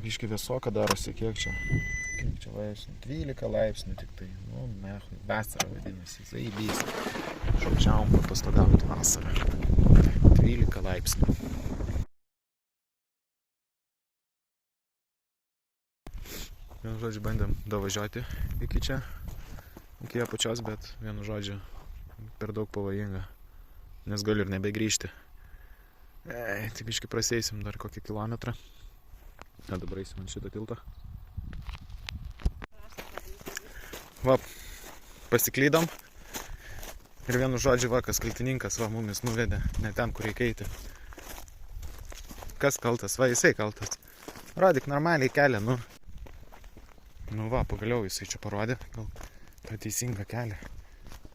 biškai vėsoka darosi, kiek čia laipsnių, 12 laipsnių tik tai, nu, mehui, vasara vadinasi, zaibys, šalčiavom patostogauti vasarą, 12 laipsnių. Vienu žodžiu, bandėm davažiuoti iki čia, iki apačios, bet vienu žodžiu, per daug pavojinga, nes galiu ir nebegrįžti. Tai biškai praseisim dar kokį kilometrą. Na, dabar eisim ant šitą tiltą. Va, pasiklydom. Ir vienu žodžiu, va, kas kaltininkas, va, mumis nuvedė, ne ten, kur reikia eiti. Kas kaltas? Va, jisai kaltas. Rodyk normaliai kelią, nu. Nu va, pagaliau jisai čia parodė, gal tą teisingą kelią.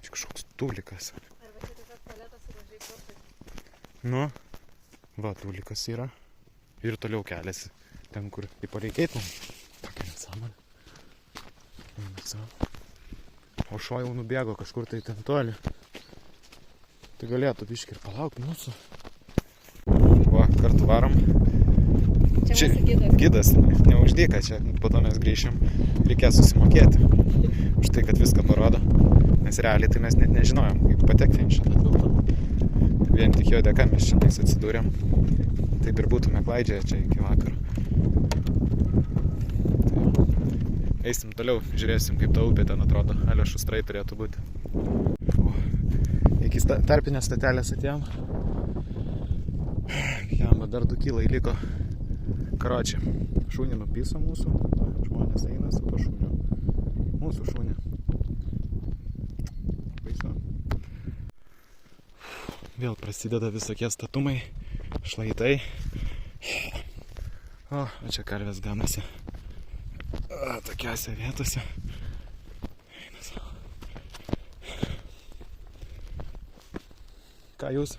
Čia kažkoks tūlikas. Arba čia tiesiog paletas ir važiai kortai. Nu, va, tūlikas yra. Ir toliau keliasi. Ten, kur tipo reikėtų. Tokia nesąmonė. O šuo jau nubėgo kažkur tai ten toli. Tai galėtų biškį ir palaukti mūsų. Va, kartu varom. Čia mūsų gidas. Neuždyka čia, po to mes grįšim. Reikės susimokėti. Už tai, kad viską parodo. Nes realiai tai mes net nežinojom, kaip patekti į šitą tiltą. Vien tik jo dėka mes čia atsidūrėm. Taip ir būtume klaidžioję čia iki vakaro. Eisim toliau, žiūrėsim, kaip ta upė ten atrodo. Alio šustrai turėtų būti. Iki tarpinės statelės atėjom. Jam dar 2 kilai liko. Karočią, šunį nupiso mūsų. Žmonės eina su to šuniu. Mūsų šunį. Baisu. Vėl prasideda visokie statumai, šlaitai. O čia karvės ganasi. Tokiose vietose. Eina savo. Ką jūs?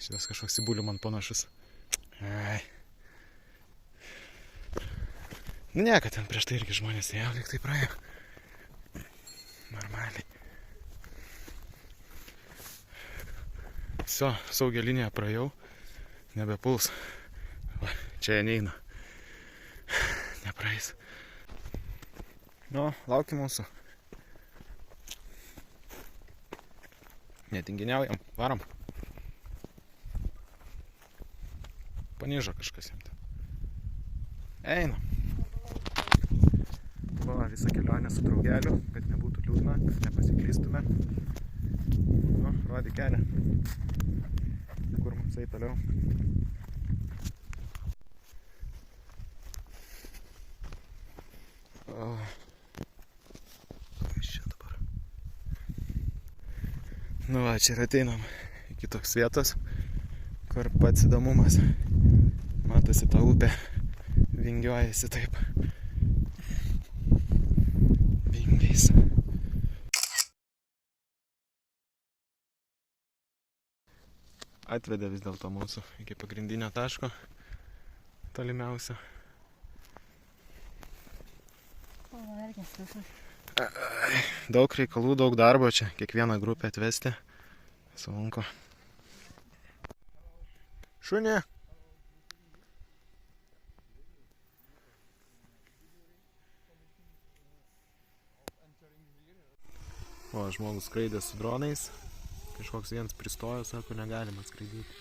Šitas kažkoks į bulių man panašus. Nu ne, kad ten prieš tai irgi žmonės ėjo, lyg tai praėjo. Normaliai. Viso, saugią liniją praėjau. Nebepuls. Va, čia jie neina. Nepraeis. Nu, laukia mūsų. Netinginiaujam, varom. Panižo kažkas jam ten. Einam. Va, visą kelionę su draugeliu, kad nebūtų liūdna, kad nepasiklystume. Nu, rodė kelią. Kur mums eit toliau. Kas čia dabar? Nu va, čia ir ateinam iki toks vietos, kur pats įdomumas. Matosi ta upė, vingiuojasi taip. Vingiais. Atvedė vis dėlto mūsų iki pagrindinio taško, tolimiausio. Daug reikalų, daug darbo čia, kiekvieną grupę atvesti. Sunku. Šunė! O, žmogus skraidė su dronais. Kažkoks vienas pristojo, sako, negalima skraidyti.